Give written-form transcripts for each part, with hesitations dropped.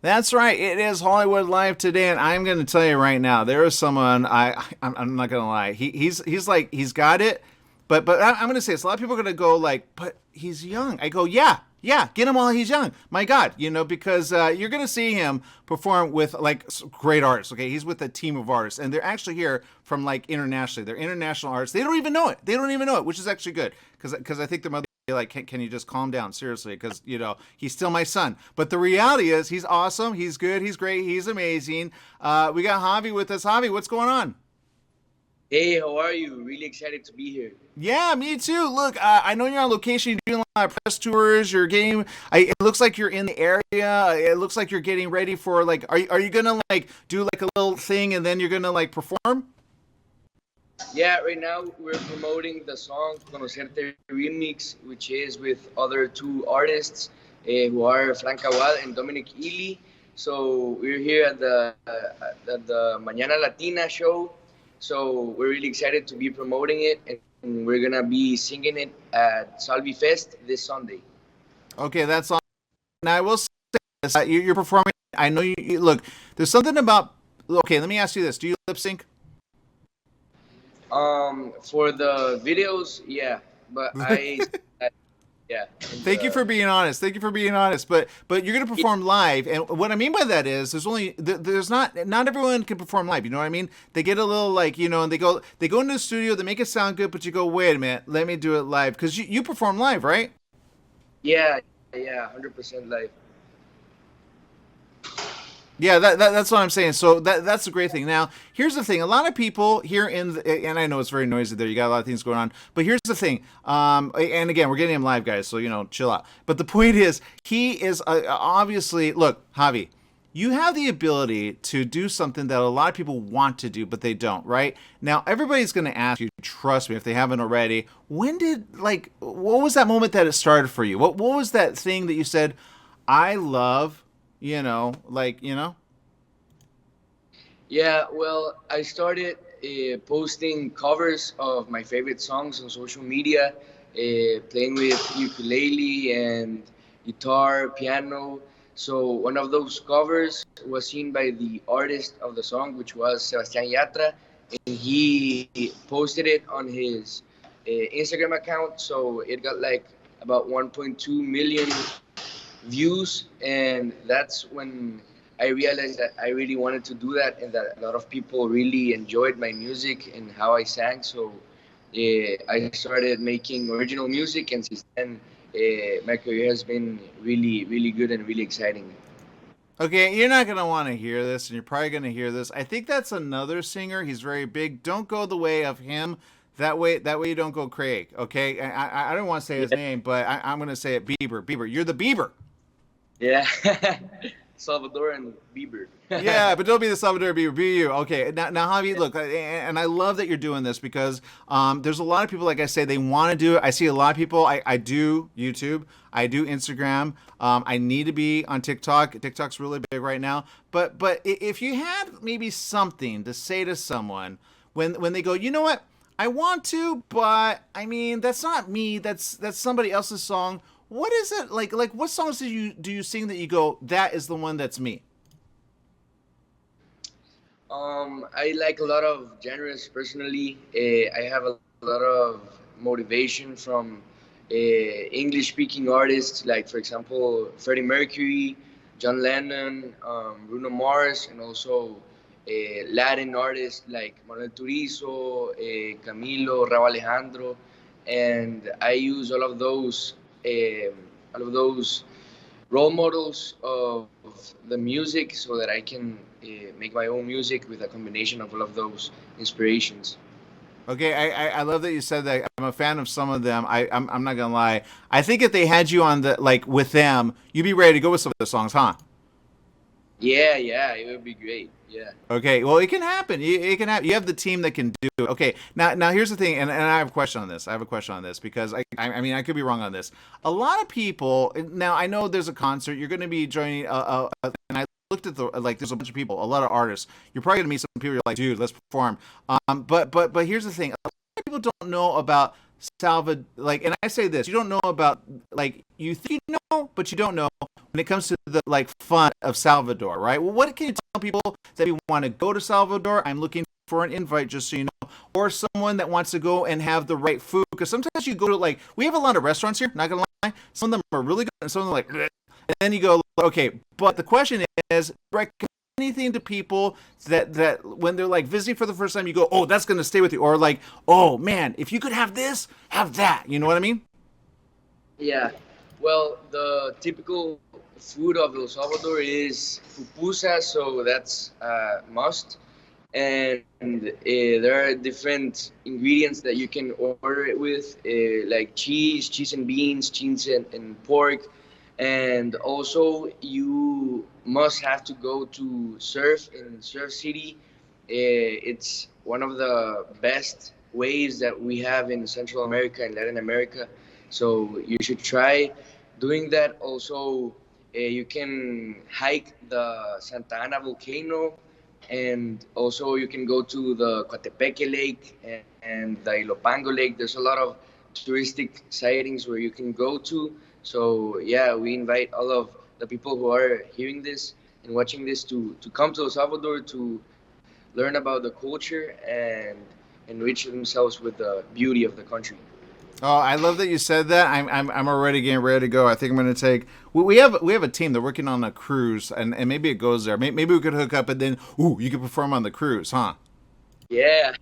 That's right. It is Hollywood Live today, and I'm going to tell you right now, there is someone I'm not going to lie. He's like he's got it, but I'm going to say this. A lot of people are going to go like, but he's young. I go, yeah, yeah, get him while he's young. My God, because you're going to see him perform with like great artists. Okay, he's with a team of artists, and they're actually here from like internationally. They're international artists. They don't even know it. They don't even know it, which is actually good because I think their mother like, can you just calm down? Seriously, because he's still my son. But the reality is, he's awesome. He's good. He's great. He's amazing. We got Javi with us. Javi, what's going on? Hey, how are you? Really excited to be here. Yeah, me too. Look, I know you're on location. You're doing a lot of press tours. You're getting. It looks like you're in the area. It looks like you're getting ready for like. Are you gonna like do like a little thing and then you're gonna like perform? Yeah, right now we're promoting the song Conocerte Remix, which is with other two artists who are Frank Awad and Dominic Ely. So we're here at the Mañana Latina show. So we're really excited to be promoting it, and we're gonna be singing it at Salvi Fest this Sunday. Okay, that's on. Now I will say this: you're performing. I know look. There's something about. Okay, let me ask you this: do you lip sync? For the videos, yeah, but I yeah, and Thank you for being honest. Thank you for being honest. But you're going to perform live, and what I mean by that is there's not everyone can perform live. You know what I mean? They get a little like and they go into the studio, they make it sound good, but you go, wait a minute, let me do it live because you perform live, right? yeah, yeah, 100% live. Yeah, that's what I'm saying. So that's the great thing. Now, here's the thing. A lot of people here and I know it's very noisy there. You got a lot of things going on. But here's the thing. And again, we're getting him live, guys. So chill out. But the point is, he is obviously look, Javi. You have the ability to do something that a lot of people want to do, but they don't, right? Now, everybody's going to ask you, trust me, if they haven't already, what was that moment that it started for you? What was that thing that you said, I love, Yeah, well, I started posting covers of my favorite songs on social media, playing with ukulele and guitar, piano. So one of those covers was seen by the artist of the song, which was Sebastian Yatra, and he posted it on his Instagram account. So it got like about 1.2 million views, and that's when I realized that I really wanted to do that, and that a lot of people really enjoyed my music and how I sang. So I started making original music, and since then, my career has been really, really good and really exciting. Okay, you're not gonna want to hear this, and you're probably gonna hear this. I think that's another singer. He's very big. Don't go the way of him. That way you don't go Craig. Okay, I don't want to say his Yeah, name, but I'm gonna say it. Bieber. Bieber. You're the Bieber. yeah. Salvador and Bieber. Yeah, but don't be the Salvador Bieber. Be you. Okay. Now, Javi, look, and I love that you're doing this because there's a lot of people, like I say, they want to do it. I see a lot of people. I do YouTube. I do Instagram. I need to be on TikTok. TikTok's really big right now. But if you had maybe something to say to someone when they go, you know what, I want to, but I mean that's not me. That's somebody else's song. What is it like? Like what songs do you sing that you go, that is the one that's me? I like a lot of genres personally. I have a lot of motivation from English speaking artists, like, for example, Freddie Mercury, John Lennon, Bruno Mars, and also Latin artists like Manuel Turizo, Camilo, Rauw Alejandro. And I use all of those role models of the music so that I can make my own music with a combination of all of those inspirations. Okay, I love that you said that. I'm a fan of some of them. I'm not gonna lie. I think if they had you on the like with them, you'd be ready to go with some of the songs, huh? Yeah, yeah, it would be great. Yeah. Okay, well, it can happen. It can happen. You have the team that can do it. Okay, now here's the thing, and I have a question on this. I have a question on this because I mean I could be wrong on this. A lot of people now I know there's a concert. You're going to be joining and I looked at the like there's a bunch of people, a lot of artists. You're probably going to meet some people. You're like, dude, let's perform. But here's the thing. A lot of people don't know about Salvador. Like, and I say this, you don't know about like you think you know, but you don't know. when it comes to the like fun of Salvador, right? Well, what can you tell people that we want to go to Salvador? I'm looking for an invite, just so you know, or someone that wants to go and have the right food. Because sometimes you go to like we have a lot of restaurants here. Not gonna lie, some of them are really good, and some of them are like, bleh. And then you go, okay. But the question is, recommend anything to people that when they're like visiting for the first time, you go, oh, that's gonna stay with you, or like, oh man, if you could have this, have that. You know what I mean? Yeah. Well, the typical food of El Salvador is pupusa, so that's must. And there are different ingredients that you can order it with, like cheese and beans, cheese and pork, and also you must have to go to Surf in Surf City. It's one of the best waves that we have in Central America and Latin America, so you should try doing that. Also, you can hike the Santa Ana volcano, and also you can go to the Coatepeque Lake and the Ilopango Lake. There's a lot of touristic sightings where you can go to. So yeah, we invite all of the people who are hearing this and watching this to come to El Salvador to learn about the culture and enrich themselves with the beauty of the country. Oh, I love that you said that. I'm already getting ready to go. I think I'm going to take. We have a team. They're working on a cruise, and maybe it goes there. Maybe we could hook up, and then ooh, you could perform on the cruise, huh? Yeah.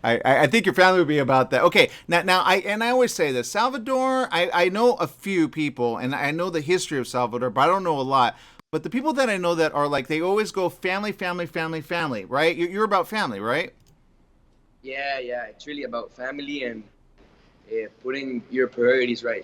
I think your family would be about that. Okay, now I always say this. Salvador, I know a few people, and I know the history of Salvador, but I don't know a lot. But the people that I know that are like they always go family, family, family, family, right? You're about family, right? Yeah. It's really about family and putting your priorities right.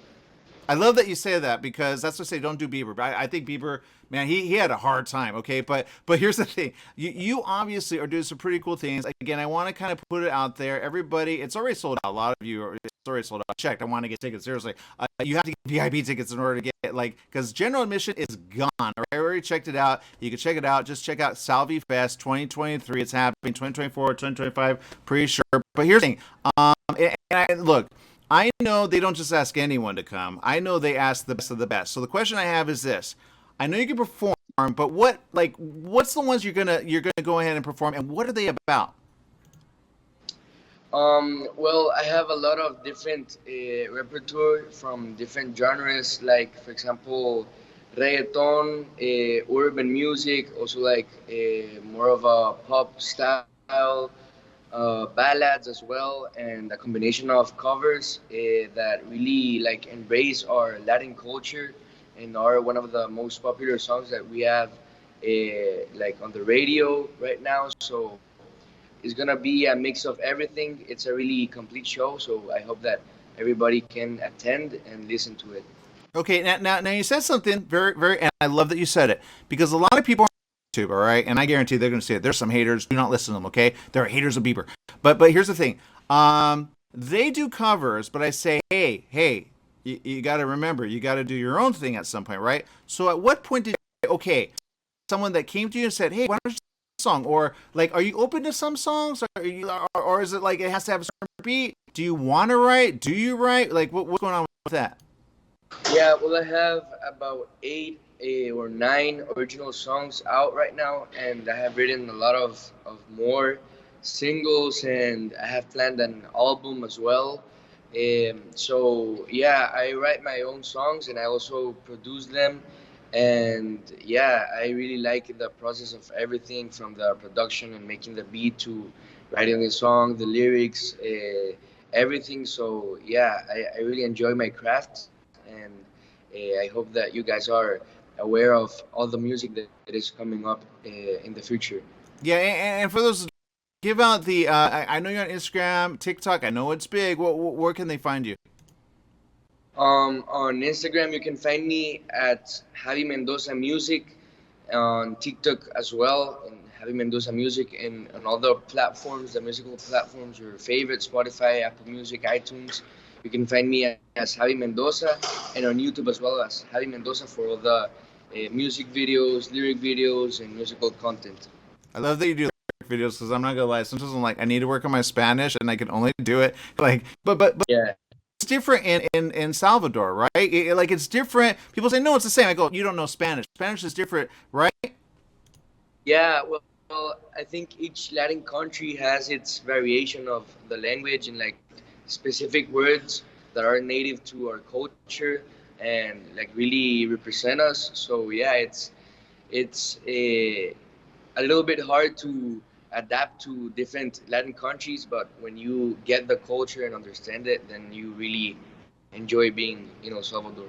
I love that you say that because that's what I say. Don't do Bieber. But I think Bieber, man, he had a hard time. Okay, but here's the thing. You obviously are doing some pretty cool things. Again, I want to kind of put it out there. Everybody, it's already sold out. A lot of you are it's already sold out. I checked. I want to get tickets. Seriously, you have to get VIP tickets in order to get like because general admission is gone. All right? I already checked it out. You can check it out. Just check out Salvi Fest 2023. It's happening 2024, 2025. Pretty sure. But here's the thing. Look. I know they don't just ask anyone to come. I know they ask the best of the best. So the question I have is this: I know you can perform, but what's the ones you're gonna go ahead and perform, and what are they about? Well, I have a lot of different repertoire from different genres, like for example, reggaeton, urban music, also like more of a pop style, ballads as well, and a combination of covers that really like embrace our Latin culture and are one of the most popular songs that we have like on the radio right now. So it's gonna be a mix of everything. It's a really complete show, so I hope that everybody can attend and listen to it. Okay, now you said something very very, and I love that you said it because a lot of people are on YouTube, all right, and I guarantee they're going to say it. There's some haters. Do not listen to them. Okay, there are haters of Bieber, but here's the thing. They do covers, but I say, hey, you got to remember, you got to do your own thing at some point, right? So at what point did you, okay, someone that came to you and said, hey, why don't you song or like are you open to some songs or is it like it has to have a certain beat? Do you want to write? Do you write? Like what's going on with that? Yeah, well, I have about eight or nine original songs out right now, and I have written a lot of more singles, and I have planned an album as well. So yeah, I write my own songs, and I also produce them. And yeah, I really like the process of everything from the production and making the beat to writing the song, the lyrics, everything. So yeah, I really enjoy my craft, and I hope that you guys are aware of all the music that is coming up in the future. Yeah, and for those give out the I know you're on Instagram, TikTok. I know it's big. Where can they find you? On Instagram, you can find me at Javi Mendoza Music, on TikTok as well, and Javi Mendoza Music, and on all the platforms, the musical platforms, your favorite, Spotify, Apple Music, iTunes. You can find me as Javi Mendoza, and on YouTube as well as Javi Mendoza for all the music videos, lyric videos, and musical content. I love that you do videos because I'm not gonna lie. Sometimes I'm like I need to work on my Spanish and I can only do it like but Yeah. different in Salvador, right? Like it's different. People say no, it's the same. I go, you don't know Spanish. Spanish is different, right? Yeah, well, I think each Latin country has its variation of the language and like specific words that are native to our culture and like really represent us. So yeah, it's a little bit hard to adapt to different Latin countries, but when you get the culture and understand it, then you really enjoy being, Salvador.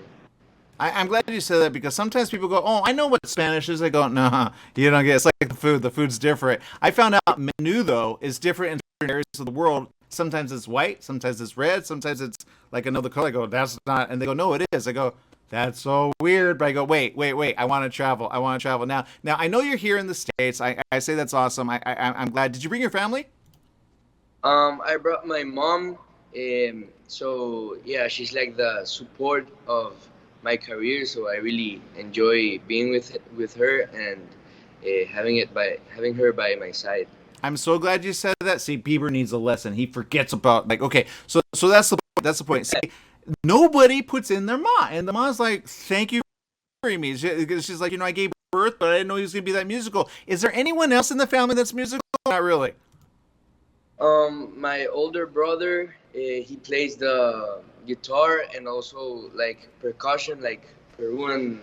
I'm glad you said that because sometimes people go, "Oh, I know what Spanish is." I go, "No, you don't get it. It's like the food. The food's different." I found out menudo is different in certain areas of the world. Sometimes it's white, sometimes it's red, sometimes it's like another color. I go, "That's not," and they go, "No, it is." I go, "That's so weird." But I go, "Wait, wait, wait. I want to travel. I want to travel now." Now I know you're here in the States. I say that's awesome. I'm glad. Did you bring your family? I brought my mom. So yeah, she's like the support of my career. So I really enjoy being with her and having her by my side. I'm so glad you said that. See, Bieber needs a lesson. He forgets about like okay, so that's the point. See, nobody puts in their ma, and the ma's like, "Thank you for marrying me." She's like, I gave birth, but I didn't know he was gonna be that musical. Is there anyone else in the family that's musical? Not really. My older brother, he plays the guitar and also like percussion, like Peruvian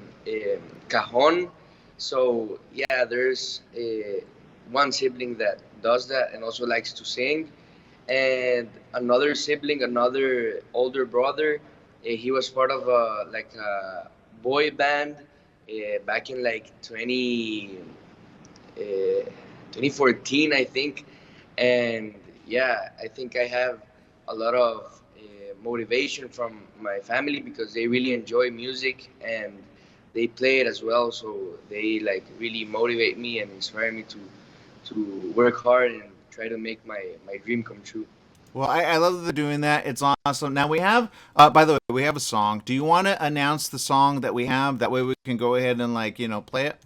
cajon. So yeah, there's one sibling that does that and also likes to sing, and another sibling, another older brother, he was part of a boy band back in like 2014, I think. And yeah, I think I have a lot of motivation from my family because they really enjoy music and they play it as well. So they like really motivate me and inspire me to work hard and try to make my dream come true. Well, I love that they're doing that. It's awesome. Now we have, by the way, we have a song. Do you want to announce the song that we have? That way we can go ahead and like play it.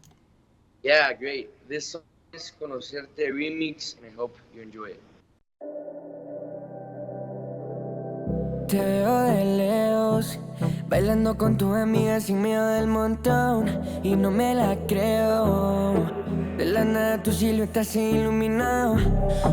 Yeah, great. This song is Conocerte Remix, and I hope you enjoy it. Te veo de lejos, bailando con tu amiga sin miedo del montón, y no me la creo. De la nada tu silueta se iluminó.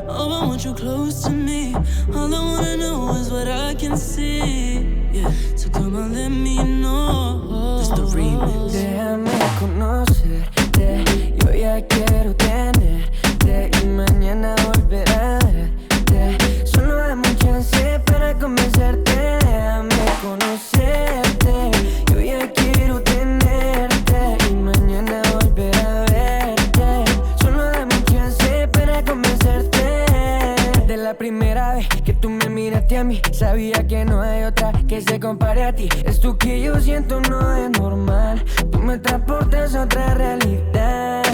Oh, I want you close to me. All I wanna know is what I can see. Yeah, so come on, let me know. It's the remix. Déjame conocerte, yo ya quiero tenerte y mañana volver a verte. Solo dame un chance para convencerte. Déjame conocerte, yo ya quiero tenerte y mañana volver a verte. Solo dame un chance para convencerte. De la primera vez que tú me miraste a mí, sabía que no hay otra que se compare a ti. Esto que yo siento no es normal. Tú me transportas a otra realidad.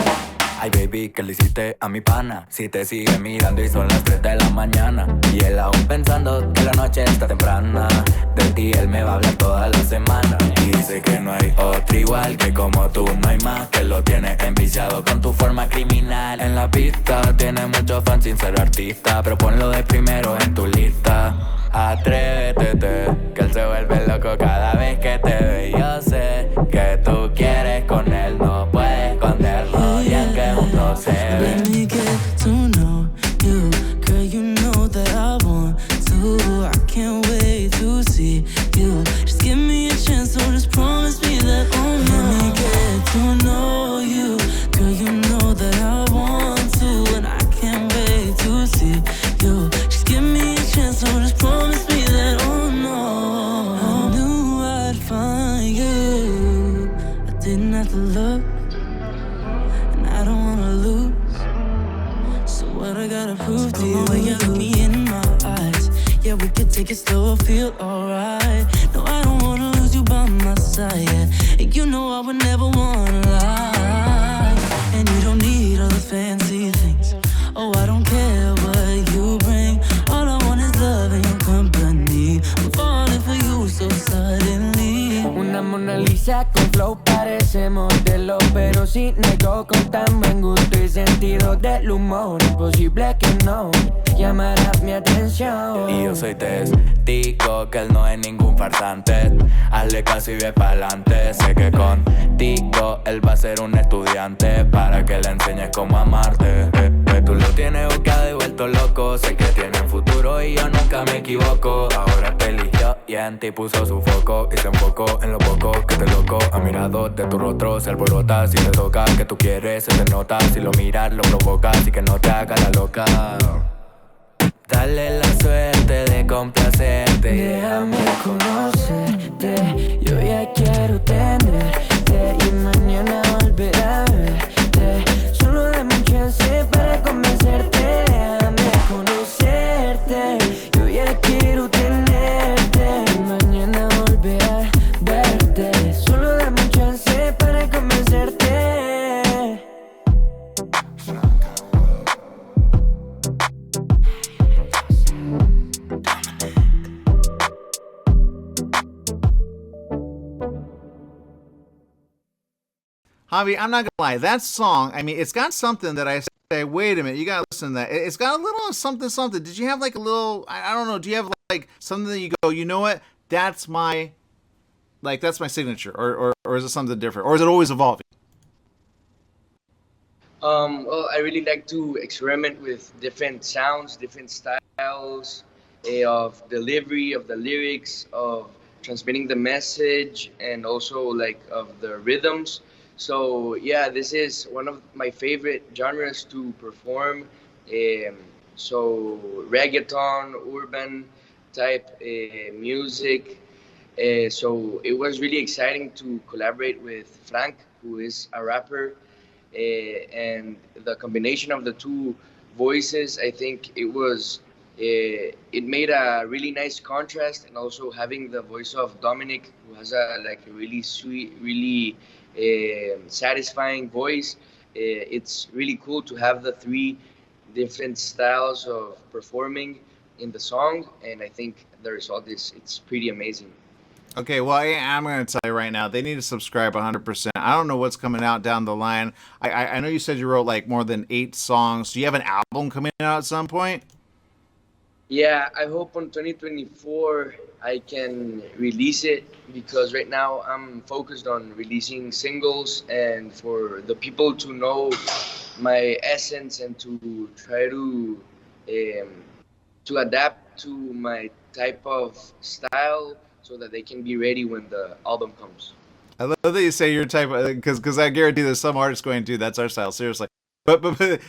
Ay baby, ¿qué le hiciste a mi pana? Si te sigue mirando y son las 3 de la mañana y él aún pensando que la noche está temprana. De ti él me va a hablar toda la semana y dice que no hay otro igual, que como tú no hay más, que lo tienes enviciado con tu forma criminal. En la pista tiene muchos fans sin ser artista, pero ponlo de primero en tu lista. Atrévete, que él se vuelve loco cada vez que te ve. Yo sé que tú quieres con él, no puedes esconderlo, y es que juntos se ven. Let me get to know you, girl. You know that I want to. I can't wait to see you. Just give me a chance, so just promise me that. Oh no. Let me get to know you, girl. You know that I want to, and I can't wait to see you. Just give me a chance, so just promise me that. Oh no. I knew I'd find you. I didn't have to look. I don't wanna lose. So what I gotta prove to you? When you look me in my eyes, yeah, we could take it slow, feel alright. No, I don't wanna lose you by my side, yeah. And you know I would never wanna lie. And you don't need all the fancy things. Oh, I don't care what you bring. All I want is love and your company. I'm falling for you so suddenly. Una Mona Lisa con flow parece modelo, pero si nego con tan buen gusto y sentido del humor. Imposible que no llamará mi atención. Y yo soy testigo que él no es ningún farsante. Hazle caso y ve pa'lante. Sé que contigo él va a ser un estudiante para que le enseñes cómo amarte. Tú lo tienes buscado y vuelto loco. Sé que tiene un futuro y yo nunca me equivoco. Ahora te eligió y en ti puso su foco y se enfocó en lo poco que te loco. Ha mirado de tu rostro, se alborota si te toca. Que tú quieres, se te nota. Si lo miras, lo provocas. Así que no te hagas la loca. Dale la suerte de complacerte. Déjame conocerte, yo ya quiero tenerte y mañana volver a verte. Solo dame un chance para convencerte. Déjame conocerte, yo ya quiero tenerte y mañana volver a verte. Solo dame un chance para convencerte. Javi, I'm not gonna lie. That song, I mean, it's got something that I say. Wait a minute, you gotta listen to that. It's got a little something, something. Did you have like a little? I don't know. Do you have like something that you go? You know what? That's my, like that's my signature, or is it something different, or is it always evolving? Well, I really like to experiment with different sounds, different styles of delivery, of the lyrics, of transmitting the message, and also like of the rhythms. So yeah, this is one of my favorite genres to perform. Um, so reggaeton, urban type music. So it was really exciting to collaborate with Frank, who is a rapper, and the combination of the two voices, I think it made a really nice contrast, and also having the voice of Dominic, who has a like a really sweet, really satisfying voice. It's really cool to have the three different styles of performing in the song, and I think the result is it's pretty amazing. Okay, well, I'm going to tell you right now, they need to subscribe 100%. I don't know what's coming out down the line. I know you said you wrote like more than 8 songs. Do you have an album coming out at some point? Yeah, I hope on 2024 I can release it, because right now I'm focused on releasing singles, and for the people to know my essence and to try um, to adapt to my type of style so that they can be ready when the album comes. I love that you say your type because I guarantee there's some artists going to do that's our style. Seriously. But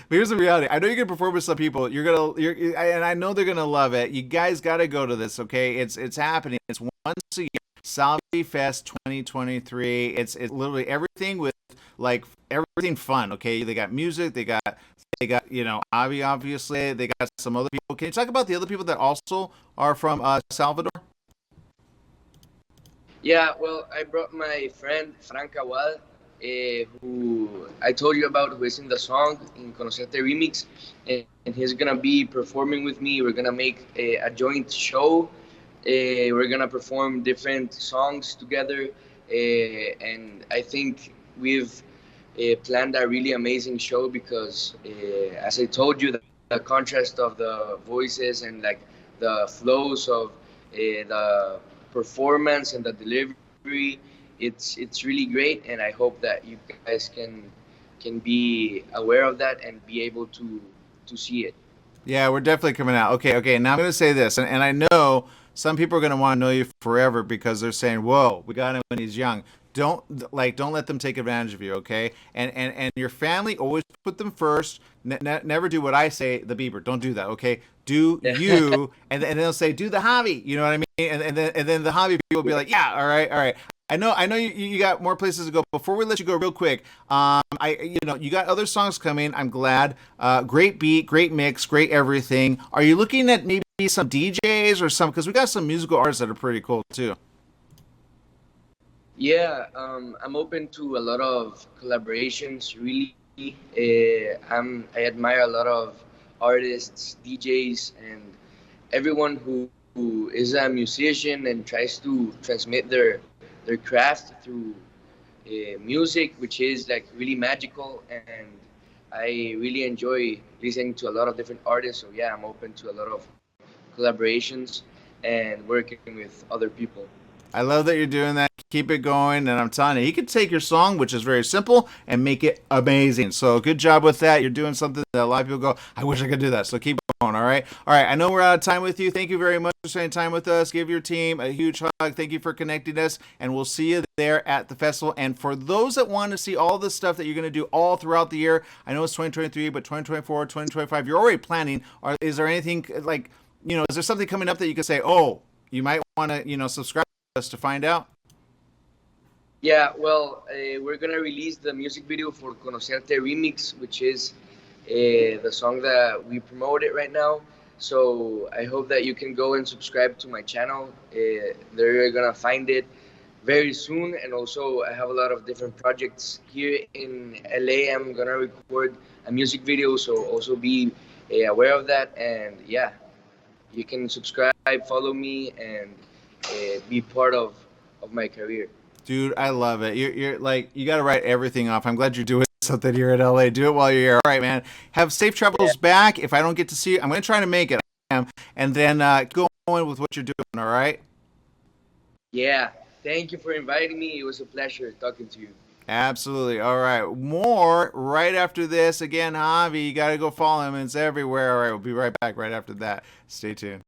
here's the reality. I know you can perform with some people. And I know they're gonna love it. You guys got to go to this. Okay, it's happening. It's once a year. Salvi Fest 2023. It's literally everything with like everything fun. Okay, they got music. They got Avi obviously. They got some other people. Can you talk about the other people that also are from Salvador? Yeah, well, I brought my friend Frank Awad, who I told you about, who is in the song in Conocerte Remix, and he's gonna be performing with me. We're gonna make a joint show. We're gonna perform different songs together, and I think we've planned a really amazing show because, as I told you, the contrast of the voices and like the flows of the performance and the delivery, it's really great, and I hope that you guys can be aware of that and be able to see it. Yeah, we're definitely coming out. Okay. Now I'm going to say this, and I know some people are going to want to know you forever because they're saying, "Whoa, we got him when he's young." Don't let them take advantage of you, okay? And your family, always put them first. Never do what I say, the Bieber. Don't do that, okay? Do you, and then they'll say, do the hobby. You know what I mean? And then the hobby people will be like, yeah, all right. I know you got more places to go. Before we let you go, real quick, you got other songs coming. I'm glad. Great beat, great mix, great everything. Are you looking at maybe some DJs or some? Because we got some musical artists that are pretty cool too. Yeah, I'm open to a lot of collaborations. Really, I admire a lot of artists, DJs, and everyone who is a musician and tries to transmit their craft through music, which is like really magical, and I really enjoy listening to a lot of different artists. So yeah, I'm open to a lot of collaborations and working with other people. I love that you're doing that. Keep it going. And I'm telling you, he could take your song, which is very simple, and make it amazing. So good job with that. You're doing something that a lot of people go, I wish I could do that. So keep going. All right. All right. I know we're out of time with you. Thank you very much for spending time with us. Give your team a huge hug. Thank you for connecting us. And we'll see you there at the festival. And for those that want to see all the stuff that you're going to do all throughout the year, I know it's 2023, but 2024, 2025, you're already planning. Or is there anything like, is there something coming up that you could say, oh, you might want to, subscribe us to find out? Yeah, well, we're gonna release the music video for Conocerte Remix, which is the song that we promoted right now. So I hope that you can go and subscribe to my channel. They're gonna find it very soon, and also I have a lot of different projects here in LA. I'm gonna record a music video, so also be aware of that. And yeah, you can subscribe, follow me, and be part of my career. Dude, I love it. You're like, you got to write everything off. I'm glad you're doing something here in LA. Do it while you're here. All right, man. Have safe travels back. If I don't get to see you, I'm going to try to make it. I am. And then go on with what you're doing. All right. Yeah, thank you for inviting me. It was a pleasure talking to you. Absolutely. All right. More right after this. Again, Javi, you got to go follow him. It's everywhere. All right. We'll be right back right after that. Stay tuned.